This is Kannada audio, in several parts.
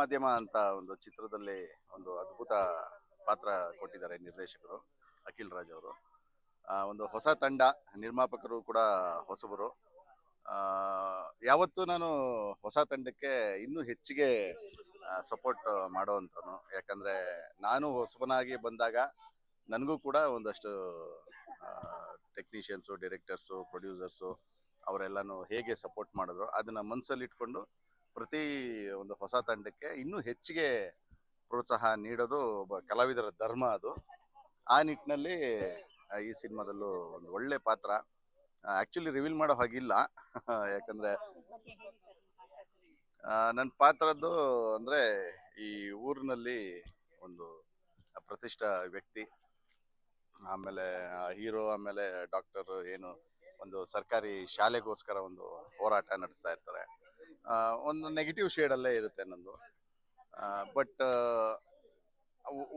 ಮಾಧ್ಯಮ ಅಂತ ಒಂದು ಚಿತ್ರದಲ್ಲಿ ಒಂದು ಅದ್ಭುತ ಪಾತ್ರ ಕೊಟ್ಟಿದ್ದಾರೆ ನಿರ್ದೇಶಕರು ಅಖಿಲ್ ರಾಜ್ ಅವರು. ಒಂದು ಹೊಸ ತಂಡ, ನಿರ್ಮಾಪಕರು ಕೂಡ ಹೊಸಬರು. ಆ, ಯಾವತ್ತೂ ನಾನು ಹೊಸ ತಂಡಕ್ಕೆ ಇನ್ನೂ ಹೆಚ್ಚಿಗೆ ಸಪೋರ್ಟ್ ಮಾಡೋವಂಥನು. ಯಾಕಂದ್ರೆ ನಾನು ಹೊಸಬನಾಗಿ ಬಂದಾಗ ನನಗೂ ಕೂಡ ಒಂದಷ್ಟು ಟೆಕ್ನಿಷಿಯನ್ಸು, ಡೈರೆಕ್ಟರ್ಸು, ಪ್ರೊಡ್ಯೂಸರ್ಸು ಅವರೆಲ್ಲನೂ ಹೇಗೆ ಸಪೋರ್ಟ್ ಮಾಡಿದ್ರು ಅದನ್ನ ಮನಸ್ಸಲ್ಲಿ ಇಟ್ಕೊಂಡು ಪ್ರತಿ ಒಂದು ಹೊಸ ತಂಡಕ್ಕೆ ಇನ್ನೂ ಹೆಚ್ಚಿಗೆ ಪ್ರೋತ್ಸಾಹ ನೀಡೋದು ಒಬ್ಬ ಕಲಾವಿದರ ಧರ್ಮ ಅದು. ಆ ನಿಟ್ಟಿನಲ್ಲಿ ಈ ಸಿನಿಮಾದಲ್ಲೂ ಒಂದು ಒಳ್ಳೆ ಪಾತ್ರ. ಆಕ್ಚುಲಿ ರಿವೀಲ್ ಮಾಡೋ ಹಾಗಿಲ್ಲ ಯಾಕಂದ್ರೆ ನನ್ನ ಪಾತ್ರದ್ದು ಅಂದ್ರೆ ಈ ಊರಿನಲ್ಲಿ ಒಂದು ಪ್ರತಿಷ್ಠ ವ್ಯಕ್ತಿ, ಆಮೇಲೆ ಹೀರೋ, ಆಮೇಲೆ ಡಾಕ್ಟರ್, ಏನು ಒಂದು ಸರ್ಕಾರಿ ಶಾಲೆಗೋಸ್ಕರ ಒಂದು ಹೋರಾಟ ನಡೆಸ್ತಾ ಇರ್ತಾರೆ. ಒಂದು ನೆಗೆಟಿವ್ ಶೇಡಲ್ಲೇ ಇರುತ್ತೆ ನಂದು. ಬಟ್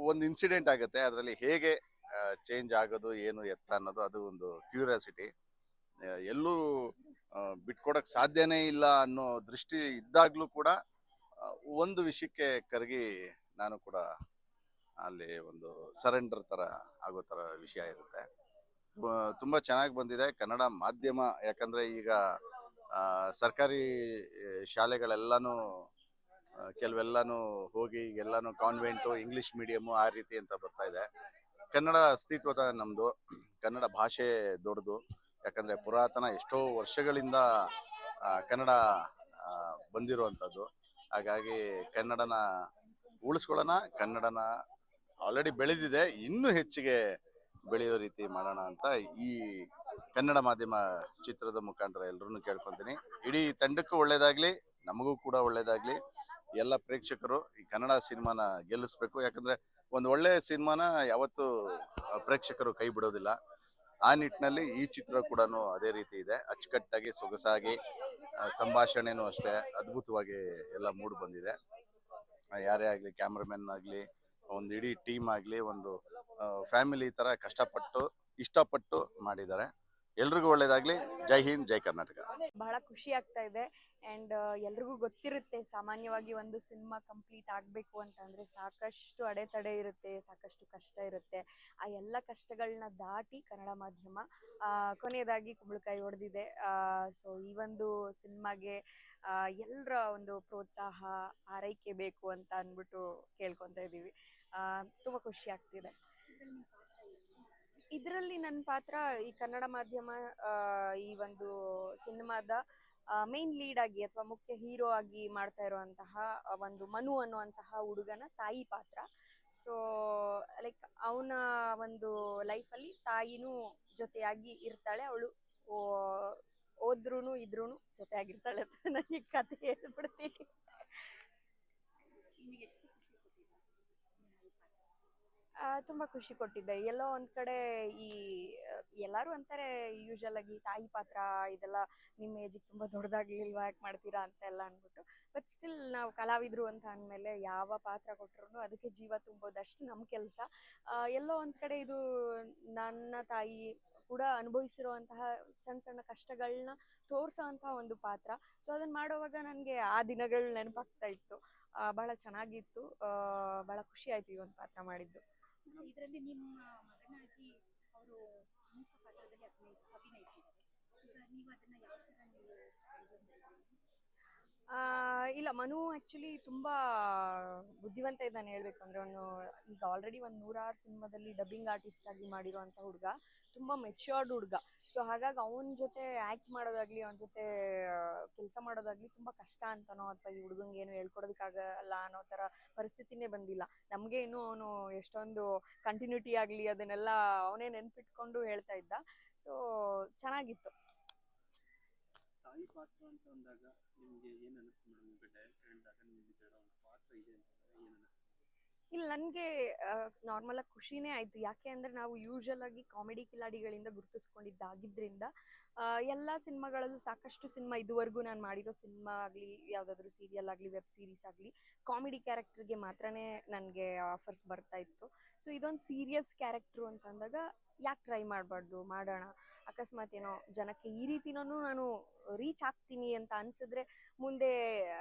ಒಂದು ಇನ್ಸಿಡೆಂಟ್ ಆಗುತ್ತೆ, ಅದರಲ್ಲಿ ಹೇಗೆ ಚೇಂಜ್ ಆಗೋದು ಏನು ಎತ್ತ ಅನ್ನೋದು ಅದು ಒಂದು ಕ್ಯೂರಿಯಾಸಿಟಿ. ಎಲ್ಲೂ ಬಿಟ್ಕೊಡಕ್ ಸಾಧ್ಯನೇ ಇಲ್ಲ ಅನ್ನೋ ದೃಷ್ಟಿ ಇದ್ದಾಗ್ಲೂ ಕೂಡ ಒಂದು ವಿಷಯಕ್ಕೆ ಕರಗಿ ನಾನು ಕೂಡ ಅಲ್ಲಿ ಒಂದು ಸರೆಂಡರ್ ತರ ಆಗೋ ತರ ವಿಷಯ ಇರುತ್ತೆ. ತುಂಬಾ ಚೆನ್ನಾಗಿ ಬಂದಿದೆ ಕನ್ನಡ ಮಾಧ್ಯಮ. ಯಾಕಂದ್ರೆ ಈಗ ಸರ್ಕಾರಿ ಶಾಲೆಗಳೆಲ್ಲಾನು ಕೆಲವೆಲ್ಲಾನು ಹೋಗಿ ಎಲ್ಲಾನು ಕಾನ್ವೆಂಟು, ಇಂಗ್ಲಿಷ್ ಮೀಡಿಯಮು ಆ ರೀತಿ ಅಂತ ಬರ್ತಾ ಇದೆ. ಕನ್ನಡ ಅಸ್ತಿತ್ವದ ನಮ್ದು, ಕನ್ನಡ ಭಾಷೆ ದೊಡ್ಡದು. ಯಾಕಂದ್ರೆ ಪುರಾತನ ಎಷ್ಟೋ ವರ್ಷಗಳಿಂದ ಕನ್ನಡ ಬಂದಿರುವಂಥದ್ದು. ಹಾಗಾಗಿ ಕನ್ನಡನ ಉಳಿಸ್ಕೊಳ್ಳೋಣ, ಕನ್ನಡನ ಆಲ್ರೆಡಿ ಬೆಳೆದಿದೆ, ಇನ್ನೂ ಹೆಚ್ಚಿಗೆ ಬೆಳೆಯೋ ರೀತಿ ಮಾಡೋಣ ಅಂತ ಈ ಕನ್ನಡ ಮಾಧ್ಯಮ ಚಿತ್ರದ ಮುಖಾಂತರ ಎಲ್ಲರನ್ನು ಕೇಳ್ಕೊತೀನಿ. ಇಡೀ ತಂಡಕ್ಕೂ ಒಳ್ಳೇದಾಗ್ಲಿ, ನಮಗೂ ಕೂಡ ಒಳ್ಳೇದಾಗ್ಲಿ. ಎಲ್ಲ ಪ್ರೇಕ್ಷಕರು ಈ ಕನ್ನಡ ಸಿನಿಮಾನ ಗೆಲ್ಲಿಸ್ಬೇಕು. ಯಾಕಂದ್ರೆ ಒಂದು ಒಳ್ಳೆ ಸಿನಿಮಾನ ಯಾವತ್ತೂ ಪ್ರೇಕ್ಷಕರು ಕೈ ಬಿಡೋದಿಲ್ಲ. ಆ ನಿಟ್ಟಿನಲ್ಲಿ ಈ ಚಿತ್ರ ಕೂಡ ಅದೇ ರೀತಿ ಇದೆ. ಅಚ್ಚುಕಟ್ಟಾಗಿ, ಸೊಗಸಾಗಿ, ಸಂಭಾಷಣೆನೂ ಅಷ್ಟೇ ಅದ್ಭುತವಾಗಿ ಎಲ್ಲ ಮೂಡ್ ಬಂದಿದೆ. ಯಾರೇ ಆಗಲಿ, ಕ್ಯಾಮ್ರಾಮನ್ ಆಗಲಿ, ಒಂದು ಇಡೀ ಟೀಮ್ ಆಗಲಿ, ಒಂದು ಫ್ಯಾಮಿಲಿ ತರ ಕಷ್ಟಪಟ್ಟು ಇಷ್ಟಪಟ್ಟು ಮಾಡಿದ್ದಾರೆ. ಎಲ್ರಿಗೂ ಒಳ್ಳೇದಾಗ್ಲಿ. ಜೈ ಹಿಂದ್, ಜೈ ಕರ್ನಾಟಕ. ಬಹಳ ಖುಷಿ ಆಗ್ತಾ ಇದೆ. ಅಂಡ್ ಎಲ್ರಿಗೂ ಗೊತ್ತಿರುತ್ತೆ, ಸಾಮಾನ್ಯವಾಗಿ ಒಂದು ಸಿನಿಮಾ ಕಂಪ್ಲೀಟ್ ಆಗಬೇಕು ಅಂತಂದ್ರೆ ಸಾಕಷ್ಟು ಅಡೆತಡೆ ಇರುತ್ತೆ, ಸಾಕಷ್ಟು ಕಷ್ಟ ಇರುತ್ತೆ. ಆ ಎಲ್ಲ ಕಷ್ಟಗಳನ್ನ ದಾಟಿ ಕನ್ನಡ ಮಾಧ್ಯಮ ಕೊನೆಯದಾಗಿ ಕುಂಬಳಕಾಯಿ ಹೊಡೆದಿದೆ. ಸೊ ಈ ಒಂದು ಸಿನಿಮಾಗೆ ಎಲ್ಲರ ಒಂದು ಪ್ರೋತ್ಸಾಹ, ಆರೈಕೆ ಬೇಕು ಅಂತ ಅಂದ್ಬಿಟ್ಟು ಕೇಳ್ಕೊತ ಇದ್ದೀವಿ. ತುಂಬ ಖುಷಿ ಆಗ್ತಿದೆ. ಇದರಲ್ಲಿ ನನ್ನ ಪಾತ್ರ ಈ ಕನ್ನಡ ಮಾಧ್ಯಮ ಈ ಒಂದು ಸಿನಿಮಾದ ಮೇನ್ ಲೀಡ್ ಆಗಿ ಅಥವಾ ಮುಖ್ಯ ಹೀರೋ ಆಗಿ ಮಾಡ್ತಾ ಇರುವಂತಹ ಒಂದು ಮನು ಅನ್ನುವಂತಹ ಹುಡುಗನ ತಾಯಿ ಪಾತ್ರ. ಸೊ ಲೈಕ್ ಅವನ ಒಂದು ಲೈಫಲ್ಲಿ ತಾಯಿನೂ ಜೊತೆಯಾಗಿ ಇರ್ತಾಳೆ. ಅವಳು ಹೋದ್ರೂನು ಇದ್ರೂನು ಜೊತೆಯಾಗಿರ್ತಾಳೆ ಅಂತ ನನಗೆ ಕತೆ ಹೇಳ್ಬಿಡ್ತೀನಿ. ತುಂಬ ಖುಷಿ ಕೊಟ್ಟಿದ್ದೆ. ಎಲ್ಲೋ ಒಂದ್ ಕಡೆ ಈ ಎಲ್ಲರೂ ಅಂತಾರೆ ಯೂಶಲ್ ಆಗಿ ತಾಯಿ ಪಾತ್ರ ಇದೆಲ್ಲ ನಿಮ್ಮ ಏಜಿಗೆ ತುಂಬ ದೊಡ್ಡದಾಗ್ಲಿಲ್ವಾ, ಯಾಕೆ ಮಾಡ್ತೀರಾ ಅಂತ ಎಲ್ಲ ಅಂದ್ಬಿಟ್ಟು. ಬಟ್ ಸ್ಟಿಲ್ ನಾವು ಕಲಾವಿದರು ಅಂತ ಅಂದಮೇಲೆ ಯಾವ ಪಾತ್ರ ಕೊಟ್ಟರು ಅದಕ್ಕೆ ಜೀವ ತುಂಬೋದಷ್ಟು ನಮ್ಮ ಕೆಲಸ. ಎಲ್ಲೋ ಒಂದ್ ಕಡೆ ಇದು ನನ್ನ ತಾಯಿ ಕೂಡ ಅನುಭವಿಸಿರುವಂತಹ ಸಣ್ಣ ಸಣ್ಣ ಕಷ್ಟಗಳನ್ನ ತೋರಿಸೋವಂತಹ ಒಂದು ಪಾತ್ರ. ಸೊ ಅದನ್ನ ಮಾಡುವಾಗ ನನಗೆ ಆ ದಿನಗಳು ನೆನಪಾಗ್ತಾ ಇತ್ತು. ಬಹಳ ಚೆನ್ನಾಗಿತ್ತು. ಬಹಳ ಖುಷಿ ಆಯ್ತು ಈ ಒಂದು ಪಾತ್ರ ಮಾಡಿದ್ದು. ಇದರಲ್ಲಿ ನಿಮ್ಮ ಮಗನಾಗಿ ಅವರು ಪ್ರಮುಖ ಪಾತ್ರದಲ್ಲಿ ಅಭಿನಯಿಸಿದ್ದಾರೆ. ಈಗ ನೀವು ಅದನ್ನ ಯಾವ ತರ ನೀವು ಇಲ್ಲ, ಮನು ಆ್ಯಕ್ಚುಲಿ ತುಂಬ ಬುದ್ಧಿವಂತ ಇದ್ದಾನೆ ಹೇಳ್ಬೇಕು ಅಂದರೆ. ಅವನು ಈಗ ಆಲ್ರೆಡಿ ಒಂದು 106 ಸಿನಿಮಾದಲ್ಲಿ ಡಬ್ಬಿಂಗ್ ಆರ್ಟಿಸ್ಟ್ ಆಗಿ ಮಾಡಿರೋಂಥ ಹುಡುಗ, ತುಂಬ ಮೆಚ್ಯೂರ್ಡ್ ಹುಡುಗ. ಸೊ ಹಾಗಾಗಿ ಅವನ ಜೊತೆ ಆ್ಯಕ್ಟ್ ಮಾಡೋದಾಗ್ಲಿ, ಅವನ ಜೊತೆ ಕೆಲಸ ಮಾಡೋದಾಗ್ಲಿ ತುಂಬ ಕಷ್ಟ ಅಂತನೋ ಅಥವಾ ಈ ಹುಡುಗಂಗೆ ಏನು ಹೇಳ್ಕೊಡೋದಕ್ಕಾಗಲ್ಲ ಅನ್ನೋ ಥರ ಪರಿಸ್ಥಿತಿನೇ ಬಂದಿಲ್ಲ. ನಮಗೆ ಇನ್ನೂ ಅವನು ಎಷ್ಟೊಂದು ಕಂಟಿನ್ಯೂಟಿ ಆಗಲಿ ಅದನ್ನೆಲ್ಲ ಅವನೇ ನೆನ್ಪಿಟ್ಕೊಂಡು ಹೇಳ್ತಾ ಇದ್ದ. ಸೊ ಚೆನ್ನಾಗಿತ್ತು. ತಾಯಿ ಪಾತ್ರ ಅಂತ ಅಂದಾಗ ನಿಮಗೆ ಏನು ಅನಿಸ್ತು ಮೇಡಮ್? ಈಗ ಡೈರೆಕ್ಟ್ ಹೇಳಿದಾಗ ನಿಮಗೆ ಒಂದು ಪಾತ್ರ ಇದೆ ಅಂತಂದ್ರೆ ಏನು ಅನಿಸ್ತು? ಇಲ್ಲ, ನನಗೆ ನಾರ್ಮಲ್ ಆಗಿ ಖುಷಿನೇ ಆಯಿತು. ಯಾಕೆ ಅಂದರೆ ನಾವು ಯೂಶಲ್ ಆಗಿ ಕಾಮಿಡಿ ಕಿಲಾಡಿಗಳಿಂದ ಗುರುತಿಸ್ಕೊಂಡಿದ್ದಾಗಿದ್ದರಿಂದ ಎಲ್ಲ ಸಿನಿಮಾಗಳಲ್ಲೂ ಸಾಕಷ್ಟು ಸಿನಿಮಾ ಇದುವರೆಗೂ ನಾನು ಮಾಡಿರೋ ಸಿನಿಮಾ ಆಗಲಿ, ಯಾವುದಾದ್ರೂ ಸೀರಿಯಲ್ ಆಗಲಿ, ವೆಬ್ ಸೀರೀಸ್ ಆಗಲಿ, ಕಾಮಿಡಿ ಕ್ಯಾರೆಕ್ಟರ್ಗೆ ಮಾತ್ರನೇ ನನಗೆ ಆಫರ್ಸ್ ಬರ್ತಾ ಇತ್ತು. ಸೊ ಇದೊಂದು ಸೀರಿಯಸ್ ಕ್ಯಾರೆಕ್ಟ್ರು ಅಂತಂದಾಗ ಯಾಕೆ ಟ್ರೈ ಮಾಡಬಾರ್ದು, ಮಾಡೋಣ, ಅಕಸ್ಮಾತ್ ಏನೋ ಜನಕ್ಕೆ ಈ ರೀತಿನೂ ನಾನು ರೀಚ್ ಆಗ್ತೀನಿ ಅಂತ ಅನ್ಸಿದ್ರೆ ಮುಂದೆ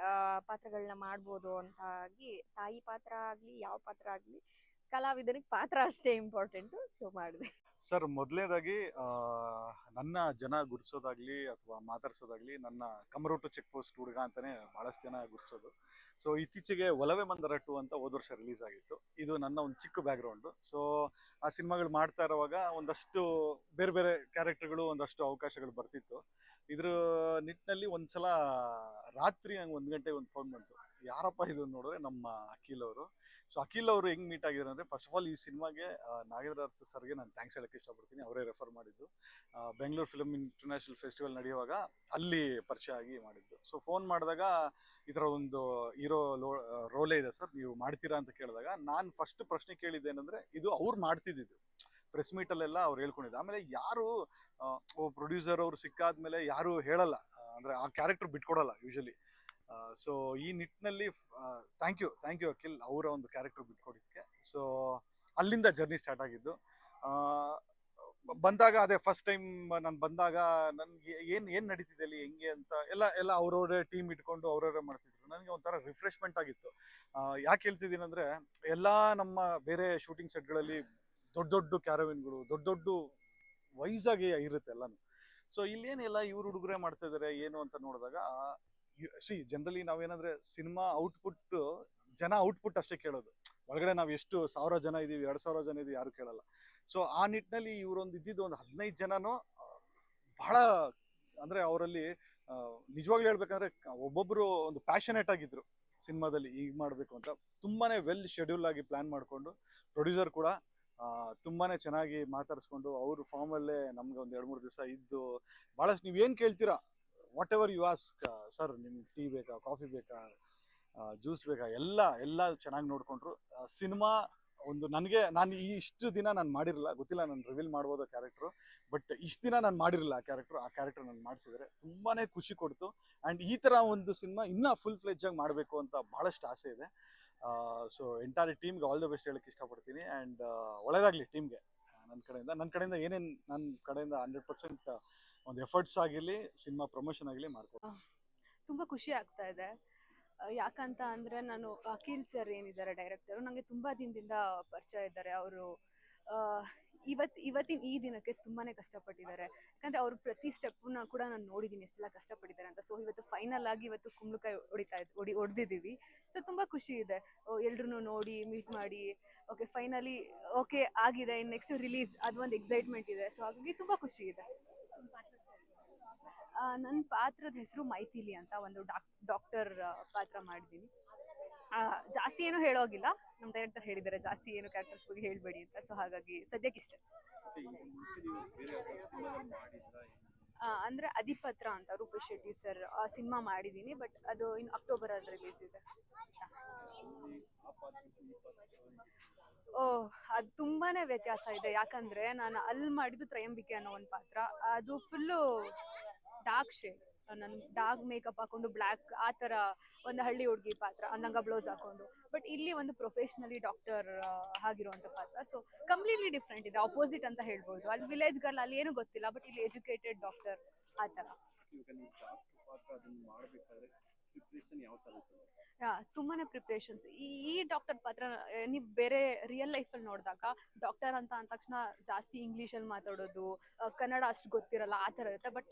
ಪಾತ್ರಗಳನ್ನ ಮಾಡ್ಬೋದು ಅಂತ ಆಗಿ ತಾಯಿ ಪಾತ್ರ ಆಗಲಿ ಯಾವ ಪಾತ್ರ ಆಗಲಿ ಕಲಾವಿದನಿಗೆ ಪಾತ್ರ ಅಷ್ಟೇ ಇಂಪಾರ್ಟೆಂಟು, ಸೊ ಮಾಡಿದೆ. ಸರ್, ಮೊದಲನೇದಾಗಿ ನನ್ನ ಜನ ಗುರ್ಸೋದಾಗ್ಲಿ ಅಥವಾ ಮಾತಾಡ್ಸೋದಾಗ್ಲಿ ನನ್ನ ಕಮರೋಟು ಚೆಕ್ ಪೋಸ್ಟ್ ಹುಡುಗ ಅಂತಾನೆ ಬಹಳಷ್ಟು ಜನ ಗುರ್ಸೋದು. ಸೊ ಇತ್ತೀಚೆಗೆ ಒಲವೇ ಮಂದರ 2 ಅಂತ ಹೋದ ವರ್ಷ ರಿಲೀಸ್ ಆಗಿತ್ತು. ಇದು ನನ್ನ ಒಂದು ಚಿಕ್ಕ ಬ್ಯಾಕ್ಗ್ರೌಂಡು. ಸೊ ಆ ಸಿನಿಮಾಗಳು ಮಾಡ್ತಾ ಇರುವಾಗ ಒಂದಷ್ಟು ಬೇರೆ ಬೇರೆ ಕ್ಯಾರೆಕ್ಟರ್ಗಳು, ಒಂದಷ್ಟು ಅವಕಾಶಗಳು ಬರ್ತಿತ್ತು. ಇದ್ರ ನಿಟ್ಟಿನಲ್ಲಿ ಒಂದ್ಸಲ ರಾತ್ರಿ ನಂಗೆ 1 ಗಂಟೆಗೆ ಒಂದು ಫೋನ್ ಬಂತು. ಯಾರಪ್ಪ ಇದು ನೋಡಿದ್ರೆ ನಮ್ಮ ಅಖಿಲ್ ಅವರು. ಸೊ ಅಖಿಲ್ ಅವರು ಹೆಂಗ್ ಮೀಟ್ ಆಗಿದ್ರು ಅಂದ್ರೆ, ಫಸ್ಟ್ ಆಫ್ ಆಲ್ ಈ ಸಿನಿಮಾಗೆ ನಾಗೇಂದ್ರ ಅರಸು ಸರ್ಗೆ ನಾನು ಥ್ಯಾಂಕ್ಸ್ ಹೇಳಕ್ಕೆ ಇಷ್ಟಪಡ್ತೀನಿ. ಅವರೇ ರೆಫರ್ ಮಾಡಿದ್ದು. ಬೆಂಗಳೂರು ಫಿಲ್ಮ್ ಇಂಟರ್ನ್ಯಾಷನಲ್ ಫೆಸ್ಟಿವಲ್ ನಡೆಯುವಾಗ ಅಲ್ಲಿ ಪರಿಚಯ ಆಗಿ ಮಾಡಿದ್ದು. ಸೊ ಫೋನ್ ಮಾಡಿದಾಗ ಈ ಥರ ಒಂದು ಹೀರೋ ರೋಲೇ ಇದೆ ಸರ್, ನೀವು ಮಾಡ್ತೀರಾ ಅಂತ ಕೇಳಿದಾಗ ನಾನು ಫಸ್ಟ್ ಪ್ರಶ್ನೆ ಕೇಳಿದ್ದೇನೆಂದ್ರೆ, ಇದು ಅವ್ರು ಮಾಡ್ತಿದ್ದು ಪ್ರೆಸ್ ಮೀಟಲ್ಲೆಲ್ಲ ಅವ್ರು ಹೇಳ್ಕೊಂಡಿದ್ದು. ಆಮೇಲೆ ಯಾರು ಪ್ರೊಡ್ಯೂಸರ್ ಅವ್ರು ಸಿಕ್ಕಾದ್ಮೇಲೆ ಯಾರು ಹೇಳಲ್ಲ, ಅಂದ್ರೆ ಆ ಕ್ಯಾರೆಕ್ಟರ್ ಬಿಟ್ಕೊಡಲ್ಲ ಯೂಶಲಿ. ಸೊ ಈ ನಿಟ್ಟಿನಲ್ಲಿ ಥ್ಯಾಂಕ್ ಯು ಅಖಿಲ್, ಅವರ ಒಂದು ಕ್ಯಾರೆಕ್ಟರ್ ಬಿಟ್ಕೊಡಿದ್ದಕ್ಕೆ. ಸೊ ಅಲ್ಲಿಂದ ಜರ್ನಿ ಸ್ಟಾರ್ಟ್ ಆಗಿದ್ದು. ಬಂದಾಗ ಅದೇ ಫಸ್ಟ್ ಟೈಮ್ ನಾನು ಬಂದಾಗ ನನ್ಗೆ ಏನ್ ನಡೀತಿದೆ ಅಲ್ಲಿ, ಹೆಂಗೆ ಅಂತ ಎಲ್ಲ ಅವ್ರವ್ರೇ ಟೀಮ್ ಇಟ್ಕೊಂಡು ಅವ್ರವ್ರೇ ಮಾಡ್ತಿದ್ರು. ನನಗೆ ಒಂಥರ ರಿಫ್ರೆಶ್ಮೆಂಟ್ ಆಗಿತ್ತು. ಯಾಕೆ ಹೇಳ್ತಿದ್ದೀನಿ ಅಂದ್ರೆ, ಎಲ್ಲಾ ನಮ್ಮ ಬೇರೆ ಶೂಟಿಂಗ್ ಸೆಟ್ಗಳಲ್ಲಿ ದೊಡ್ಡ ಕ್ಯಾರವಿನ್ಗಳು, ದೊಡ್ಡ ವೈಸಾಗಿ ಇರುತ್ತೆ ಎಲ್ಲಾನು. ಸೊ ಇಲ್ಲೇನೆಲ್ಲ ಇವ್ರು ಹುಡುಗರೇ ಮಾಡ್ತಾ ಇದಾರೆ ಏನು ಅಂತ ನೋಡಿದಾಗ, ಜನರಲಿ ನಾವೇನಂದ್ರೆ ಸಿನಿಮಾ ಔಟ್ಪುಟ್, ಜನ ಔಟ್ಪುಟ್ ಅಷ್ಟೇ ಕೇಳೋದು. ಒಳಗಡೆ ನಾವು ಎಷ್ಟು 1000 ಜನ ಇದೀವಿ, 2000 ಜನ ಇದೀವಿ ಯಾರು ಕೇಳಲ್ಲ. ಸೊ ಆ ನಿಟ್ಟಿನಲ್ಲಿ ಇವರೊಂದು ಇದ್ದಿದ್ದು ಒಂದು 15 ಜನನು ಬಹಳ, ಅಂದ್ರೆ ಅವರಲ್ಲಿ ನಿಜವಾಗ್ಲೂ ಹೇಳ್ಬೇಕಂದ್ರೆ ಒಬ್ಬೊಬ್ರು ಒಂದು ಪ್ಯಾಷನೇಟ್ ಆಗಿದ್ರು ಸಿನಿಮಾದಲ್ಲಿ ಈಗ ಮಾಡ್ಬೇಕು ಅಂತ. ತುಂಬಾನೇ ವೆಲ್ ಶೆಡ್ಯೂಲ್ ಆಗಿ ಪ್ಲಾನ್ ಮಾಡ್ಕೊಂಡು, ಪ್ರೊಡ್ಯೂಸರ್ ಕೂಡ ತುಂಬಾನೇ ಚೆನ್ನಾಗಿ ಮಾತಾಡಿಸ್ಕೊಂಡು ಅವ್ರ ಫಾರ್ಮ್ ಅಲ್ಲೇ ನಮ್ಗೆ ಒಂದು 2-3 ದಿವಸ ಇದ್ದು, ಬಹಳಷ್ಟು ನೀವೇನ್ ಕೇಳ್ತೀರಾ, whatever you ask sir, ನಿಮ್ಗೆ ಟೀ ಬೇಕಾ, ಕಾಫಿ ಬೇಕಾ, ಜ್ಯೂಸ್ ಬೇಕಾ, ಎಲ್ಲ ಚೆನ್ನಾಗಿ ನೋಡ್ಕೊಂಡ್ರು. ಸಿನಿಮಾ ಒಂದು ನಾನು ಇಷ್ಟು ದಿನ ನಾನು ಮಾಡಿರಲಿಲ್ಲ, ಗೊತ್ತಿಲ್ಲ ನಾನು ರಿವೀಲ್ ಮಾಡ್ಬೋದು ಕ್ಯಾರೆಕ್ಟ್ರು, ಬಟ್ ಇಷ್ಟು ದಿನ ನಾನು ಮಾಡಿರಲಿಲ್ಲ ಆ ಕ್ಯಾರೆಕ್ಟರ್ ನಾನು ಮಾಡಿಸಿದ್ರೆ ತುಂಬಾನೇ ಖುಷಿ ಕೊಡ್ತು. ಆ್ಯಂಡ್ ಈ ಥರ ಒಂದು ಸಿನಿಮಾ ಇನ್ನೂ ಫುಲ್ ಫ್ಲೆಡ್ಜ್ ಆಗಿ ಮಾಡಬೇಕು ಅಂತ ಭಾಳಷ್ಟು ಆಸೆ ಇದೆ. ಸೊ ಎಂಟೈರ್ ಟೀಮ್ಗೆ ಆಲ್ ದ ಬೆಸ್ಟ್ ಹೇಳಕ್ಕೆ ಇಷ್ಟಪಡ್ತೀನಿ. ಆ್ಯಂಡ್ ಒಳ್ಳೆಯದಾಗಲಿ ಟೀಮ್ಗೆ ನನ್ನ ಕಡೆಯಿಂದ ಏನೇನು ನನ್ನ ಕಡೆಯಿಂದ 100% ಒಂದು ಎಫರ್ಟ್ಸ್ ಆಗಿರಲಿ, ಸಿನಿಮಾ ಪ್ರಮೋಷನ್ ಆಗಲಿ ಮಾಡ್ಕೊಂಡು ತುಂಬ ಖುಷಿ ಆಗ್ತಾ ಇದೆ. ಯಾಕಂತ ಅಂದರೆ, ನಾನು ಅಖಿಲ್ ಸರ್ ಏನಿದ್ದಾರೆ ಡೈರೆಕ್ಟರು, ನನಗೆ ತುಂಬ ದಿನದಿಂದ ಪರಿಚಯ ಇದ್ದಾರೆ. ಅವರು ಇವತ್ತಿನ ಈ ದಿನಕ್ಕೆ ತುಂಬಾ ಕಷ್ಟಪಟ್ಟಿದ್ದಾರೆ. ಯಾಕಂದರೆ ಅವರು ಪ್ರತಿ ಸ್ಟೆಪ್ಪನ್ನ ಕೂಡ ನಾನು ನೋಡಿದ್ದೀನಿ ಎಷ್ಟೆಲ್ಲ ಕಷ್ಟಪಟ್ಟಿದ್ದಾರೆ ಅಂತ. ಸೊ ಇವತ್ತು ಫೈನಲ್ ಆಗಿ ಇವತ್ತು ಕುಂಬಳಕಾಯಿ ಹೊಡೆದಿದ್ದೀವಿ. ಸೊ ತುಂಬ ಖುಷಿ ಇದೆ, ಎಲ್ರೂ ನೋಡಿ ಮೀಟ್ ಮಾಡಿ ಓಕೆ ಫೈನಲಿ ಓಕೆ ಆಗಿದೆ, ಇನ್ನು ನೆಕ್ಸ್ಟ್ ರಿಲೀಸ್ ಅದು ಒಂದು ಎಕ್ಸೈಟ್ಮೆಂಟ್ ಇದೆ. ಸೊ ಹಾಗಾಗಿ ತುಂಬ ಖುಷಿ ಇದೆ. ನನ್ನ ಪಾತ್ರದ ಹೆಸರು ಮೈಥಿಲಿ ಅಂತ, ಒಂದು ಡಾಕ್ಟರ್ ಪಾತ್ರ ಮಾಡಿದ್ದೀನಿ. ಜಾಸ್ತಿ ಏನು ಹೇಳೋಗಿಲ್ಲ, ನಮ್ಮ ಡೈರೆಕ್ಟರ್ ಹೇಳಿದ್ದಾರೆ ಜಾಸ್ತಿ ಏನು ಕ್ಯಾರೆಕ್ಟರ್ಸ್ ಬಗ್ಗೆ ಹೇಳ್ಬೇಡಿ ಅಂತ. ಸೊ ಹಾಗಾಗಿ ಸದ್ಯಕ್ಕೆ ಇಷ್ಟೇ. ಅಂದರೆ ಅಧಿಪತ್ರ ಅಂತ ರೂಪೇಶ್ ಶೆಟ್ಟಿ ಸರ್ ಆ ಸಿನಿಮಾ ಮಾಡಿದ್ದೀನಿ, ಬಟ್ ಅದು ಇನ್ನು ಅಕ್ಟೋಬರಲ್ಲಿ ರಿಲೀಸ್ ಇದೆ. ಅದು ತುಂಬಾನೇ ವ್ಯತ್ಯಾಸ ಇದೆ. ಯಾಕಂದ್ರೆ ನಾನು ಅಲ್ಲಿ ಮಾಡಿದ್ದು ತ್ರಯಂಬಿಕೆ ಅನ್ನೋ ಒಂದು ಪಾತ್ರ, ಅದು ಫುಲ್ಲು ಡಾರ್ಕ್ ಶೇಡ್, ನಾನು ಡಾರ್ಕ್ ಮೇಕಪ್ ಹಾಕೊಂಡು ಬ್ಲ್ಯಾಕ್ ಆ ಥರ ಒಂದು ಹಳ್ಳಿ ಹುಡುಗಿ ಪಾತ್ರ, ಅಂದಂಗ ಬ್ಲೌಸ್ ಹಾಕೊಂಡು. ಬಟ್ ಇಲ್ಲಿ ಒಂದು ಪ್ರೊಫೆಷ್ನಲಿ ಡಾಕ್ಟರ್ ಆಗಿರುವಂಥ ಪಾತ್ರ. ಸೊ ಕಂಪ್ಲೀಟ್ಲಿ ಡಿಫ್ರೆಂಟ್ ಇದೆ, ಆಪೋಸಿಟ್ ಅಂತ ಹೇಳ್ಬೋದು. ಅಲ್ಲಿ ವಿಲೇಜ್ ಗರ್ಲ್, ಅಲ್ಲಿ ಏನೂ ಗೊತ್ತಿಲ್ಲ, ಬಟ್ ಇಲ್ಲಿ ಎಜುಕೇಟೆಡ್ ಡಾಕ್ಟರ್ ಆ ಥರ. ತುಂಬಾನೇ ಪ್ರಿಪ್ರೇಷನ್ಸ್. ಈ ಡಾಕ್ಟರ್ ಪಾತ್ರ ನೀವು ಬೇರೆ ರಿಯಲ್ ಲೈಫಲ್ಲಿ ನೋಡಿದಾಗ ಡಾಕ್ಟರ್ ಅಂತ ಅಂದ ತಕ್ಷಣ ಜಾಸ್ತಿ ಇಂಗ್ಲೀಷಲ್ಲಿ ಮಾತಾಡೋದು, ಕನ್ನಡ ಅಷ್ಟು ಗೊತ್ತಿರಲ್ಲ, ಆ ಥರ ಇರುತ್ತೆ. ಬಟ್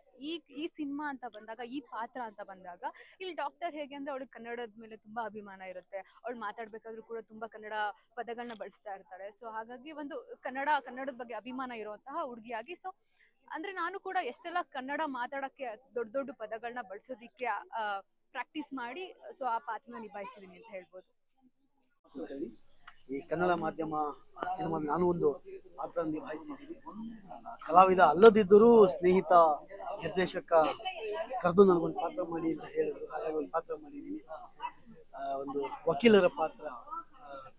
ಈ ಸಿನಿಮಾ ಅಂತ ಬಂದಾಗ, ಈ ಪಾತ್ರ ಅಂತ ಬಂದಾಗ, ಇಲ್ಲಿ ಡಾಕ್ಟರ್ ಹೇಗೆ ಅಂದರೆ ಅವಳಿಗೆ ಕನ್ನಡದ ಮೇಲೆ ತುಂಬ ಅಭಿಮಾನ ಇರುತ್ತೆ. ಅವಳು ಮಾತಾಡಬೇಕಾದ್ರೂ ಕೂಡ ತುಂಬ ಕನ್ನಡ ಪದಗಳನ್ನ ಬಳಸ್ತಾ ಇರ್ತಾಳೆ. ಸೊ ಹಾಗಾಗಿ ಒಂದು ಕನ್ನಡದ ಬಗ್ಗೆ ಅಭಿಮಾನ ಇರುವಂತಹ ಹುಡುಗಿಯಾಗಿ, ಸೊ ಅಂದರೆ ನಾನು ಕೂಡ ಎಷ್ಟೆಲ್ಲ ಕನ್ನಡ ಮಾತಾಡೋಕ್ಕೆ ದೊಡ್ಡ ಪದಗಳನ್ನ ಬಳಸೋದಿಕ್ಕೆ ಪ್ರಾಕ್ಟೀಸ್ ಮಾಡಿ ಸೊ ಆ ಪಾತ್ರನ ನಿಭಾಯಿಸಿದ್ದೀನಿ ಅಂತ ಹೇಳ್ಬೋದು. ಈ ಕನ್ನಡ ಮಾಧ್ಯಮ ಸಿನಿಮಾ ನಾನು ಒಂದು ಪಾತ್ರ ನಿಭಾಯಿಸಿದ್ದೀನಿ. ಕಲಾವಿದ ಅಲ್ಲದಿದ್ದರೂ ಸ್ನೇಹಿತ ನಿರ್ದೇಶಕ ಕರೆದು ನನಗೊಂದು ಪಾತ್ರ ಮಾಡಿ ಅಂತ ಹೇಳಿದ್ರು, ಹಾಗಾಗಿ ಒಂದು ಪಾತ್ರ ಮಾಡಿದ್ದೀನಿ. ಒಂದು ವಕೀಲರ ಪಾತ್ರ,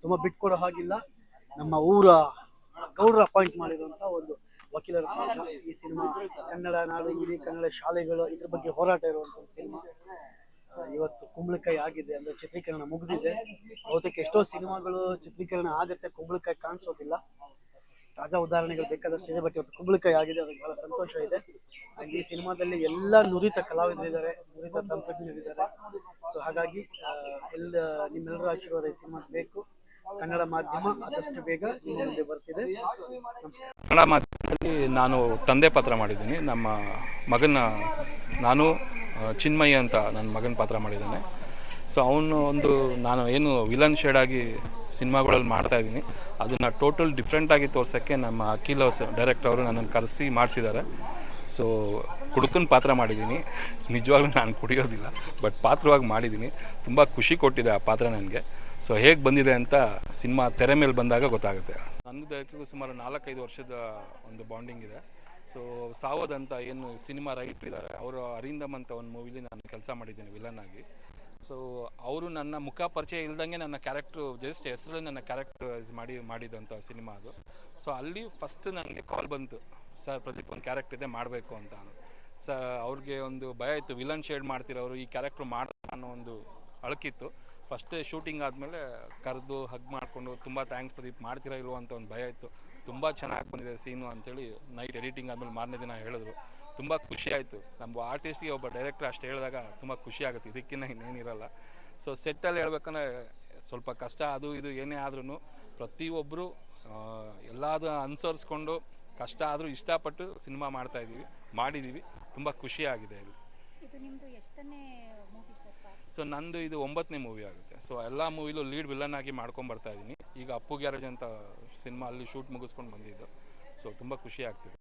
ತುಂಬ ಬಿಟ್ಕೊಡೋ ಹಾಗಿಲ್ಲ. ನಮ್ಮ ಊರ ಗೌಡ್ರ ಅಪಾಯಿಂಟ್ ಮಾಡಿರುವಂಥ ಒಂದು ವಕೀಲರ ಪಾತ್ರ ಈ ಸಿನಿಮಾ. ಕನ್ನಡ ನಾಡು ನುಡಿ, ಕನ್ನಡ ಶಾಲೆಗಳು, ಇದ್ರ ಬಗ್ಗೆ ಹೋರಾಟ ಇರುವಂಥ ಒಂದು ಸಿನಿಮಾ. ಇವತ್ತು ಕುಂಬಳಕಾಯಿ ಆಗಿದೆ ಅಂದ್ರೆ ಚಿತ್ರೀಕರಣ ಮುಗಿದಿದೆ. ಬಹುತೇಕ ಎಷ್ಟೋ ಸಿನಿಮಾಗಳು ಚಿತ್ರೀಕರಣ ಆಗತ್ತೆ, ಕುಂಬಳಕಾಯಿ ಕಾಣಿಸೋದಿಲ್ಲ. ತಾಜಾ ಉದಾಹರಣೆಗಳು ಬೇಕಾದಷ್ಟಿದೆ. ಬಟ್ ಇವತ್ತು ಕುಂಬಳಕಾಯಿ ಆಗಿದೆ, ಅದಕ್ಕೆ ಬಹಳ ಸಂತೋಷ ಇದೆ. ಹಾಗೆ ಈ ಸಿನಿಮಾದಲ್ಲಿ ಎಲ್ಲ ನುರಿತ ಕಲಾವಿದರಿದ್ದಾರೆ, ನುರಿತ ತಂತ್ರಜ್ಞರಿದ್ದಾರೆ. ಸೊ ಹಾಗಾಗಿ ಎಲ್ಲ ನಿಮ್ಮೆಲ್ಲರ ಆಶೀರ್ವಾದ ಈ ಸಿನಿಮಾ ಬೇಕು. ಕನ್ನಡ ಮಾಧ್ಯಮ ಆದಷ್ಟು ಬೇಗ ನಿಮ್ಮ ಮುಂದೆ ಬರ್ತಿದೆ. ನಮಸ್ಕಾರ. ಕನ್ನಡ ಮಾಧ್ಯಮದಲ್ಲಿ ನಾನು ತಂದೆ ಪಾತ್ರ ಮಾಡಿದ್ದೀನಿ. ನಮ್ಮ ಮಗನ ನಾನು ಚಿನ್ಮಯಿ ಅಂತ ನನ್ನ ಮಗನ ಪಾತ್ರ ಮಾಡಿದ್ದಾನೆ. ಸೊ ಅವನು ನಾನು ಏನು ವಿಲನ್ ಶೇಡಾಗಿ ಸಿನಿಮಾಗಳಲ್ಲಿ ಮಾಡ್ತಾಯಿದ್ದೀನಿ, ಅದನ್ನು ಟೋಟಲ್ ಡಿಫ್ರೆಂಟಾಗಿ ತೋರ್ಸೋಕ್ಕೆ ನಮ್ಮ ಅಖಿಲ್ ಡೈರೆಕ್ಟರ್ ಅವರು ನನ್ನನ್ನು ಕರೆಸಿ ಮಾಡಿಸಿದ್ದಾರೆ. ಸೊ ಕುಡುಕನ ಪಾತ್ರ ಮಾಡಿದ್ದೀನಿ. ನಿಜವಾಗ್ಲೂ ನಾನು ಕುಡಿಯೋದಿಲ್ಲ, ಬಟ್ ಪಾತ್ರವಾಗಿ ಮಾಡಿದ್ದೀನಿ. ತುಂಬ ಖುಷಿ ಕೊಟ್ಟಿದೆ ಆ ಪಾತ್ರ ನನಗೆ. ಸೊ ಹೇಗೆ ಬಂದಿದೆ ಅಂತ ಸಿನಿಮಾ ತೆರೆ ಮೇಲೆ ಬಂದಾಗ ಗೊತ್ತಾಗುತ್ತೆ. ನನಗೂ ಡೈರೆಕ್ಟ್ರಿಗೂ ಸುಮಾರು 4-5 ವರ್ಷದ ಒಂದು ಬಾಂಡಿಂಗ್ ಇದೆ. ಸೊ ಸಾವೋದ್ ಅಂತ ಏನು ಸಿನಿಮಾ ರೈಟ್ರ್ ಇದ್ದಾರೆ, ಅವರು ಅರಿಂದಮ್ ಅಂತ ಒಂದು ಮೂವಿಲಿ ನಾನು ಕೆಲಸ ಮಾಡಿದ್ದೀನಿ ವಿಲನ್ ಆಗಿ. ಸೊ ಅವರು ನನ್ನ ಮುಖ ಪರಿಚಯ ಇಲ್ದಂಗೆ ನನ್ನ ಕ್ಯಾರೆಕ್ಟ್ರು ಜಸ್ಟ್ ಹೆಸರಲ್ಲಿ ನನ್ನ ಕ್ಯಾರೆಕ್ಟರೈಸ್ ಮಾಡಿದಂಥ ಸಿನಿಮಾ ಅದು. ಸೊ ಅಲ್ಲಿ ಫಸ್ಟ್ ನನಗೆ ಕಾಲ್ ಬಂತು, ಸರ್ ಪ್ರದೀಪ್ ಒಂದು ಕ್ಯಾರೆಕ್ಟರ್ ಇದೆ ಮಾಡಬೇಕು ಅಂತ. ಸರ್ ಅವ್ರಿಗೆ ಒಂದು ಭಯ ಇತ್ತು, ವಿಲನ್ ಶೇಡ್ ಮಾಡ್ತಿರೋರು ಈ ಕ್ಯಾರೆಕ್ಟ್ರು ಮಾಡ್ತಾರೆ ಅನ್ನೋ ಒಂದು ಅಳಕಿತ್ತು. ಫಸ್ಟ್ ಶೂಟಿಂಗ್ ಆದಮೇಲೆ ಕರೆದು ಹಗ್ ಮಾಡಿಕೊಂಡು ತುಂಬ ಥ್ಯಾಂಕ್ಸ್ ಪ್ರದೀಪ್ ಮಾಡ್ತಿರೋ ಇಲ್ವೋ ಅಂತ ಒಂದು ಭಯ ಇತ್ತು. ತುಂಬ ಚೆನ್ನಾಗಿ ಬಂದಿದೆ ಸೀನು ಅಂತೇಳಿ ನೈಟ್ ಎಡಿಟಿಂಗ್ ಆದಮೇಲೆ ಮಾರನೇ ದಿನ ಹೇಳಿದ್ರು. ತುಂಬ ಖುಷಿ ಆಯಿತು. ನಮ್ಮ ಆರ್ಟಿಸ್ಟ್ಗೆ ಒಬ್ಬ ಡೈರೆಕ್ಟರ್ ಅಷ್ಟು ಹೇಳಿದಾಗ ತುಂಬ ಖುಷಿ ಆಗುತ್ತೆ, ಇದಕ್ಕಿಂತ ಇನ್ನೇನಿರಲ್ಲ. ಸೊ ಸೆಟ್ಟಲ್ಲಿ ಹೇಳ್ಬೇಕಂದ್ರೆ ಸ್ವಲ್ಪ ಕಷ್ಟ, ಅದು ಇದು ಏನೇ ಆದ್ರೂ ಪ್ರತಿಯೊಬ್ಬರು ಎಲ್ಲದೂ ಅನುಸರಿಸ್ಕೊಂಡು ಕಷ್ಟ ಆದರೂ ಇಷ್ಟಪಟ್ಟು ಸಿನಿಮಾ ಮಾಡಿದ್ದೀವಿ. ತುಂಬ ಖುಷಿಯಾಗಿದೆ ಇಲ್ಲಿ. ಇದು ನಿಮ್ಮದು ಎಷ್ಟನೇ ಮೂವಿ ಸರ್? ಸೊ ನಂದು ಇದು 9ನೇ ಮೂವಿ ಆಗುತ್ತೆ. ಸೊ ಎಲ್ಲ ಮೂವಿಲೂ ಲೀಡ್ ವಿಲನ್ ಆಗಿ ಮಾಡ್ಕೊಂಡು ಬರ್ತಾ ಇದ್ದೀನಿ. ಈಗ ಅಪ್ಪು ಗ್ಯಾರೇಜ್ ಅಂತ ಸಿನಿಮಾ ಅಲ್ಲಿ ಶೂಟ್ ಮುಗಿಸ್ಕೊಂಡು ಬಂದಿದ್ದು. ಸೊ ತುಂಬ ಖುಷಿ ಆಗ್ತಿದೆ.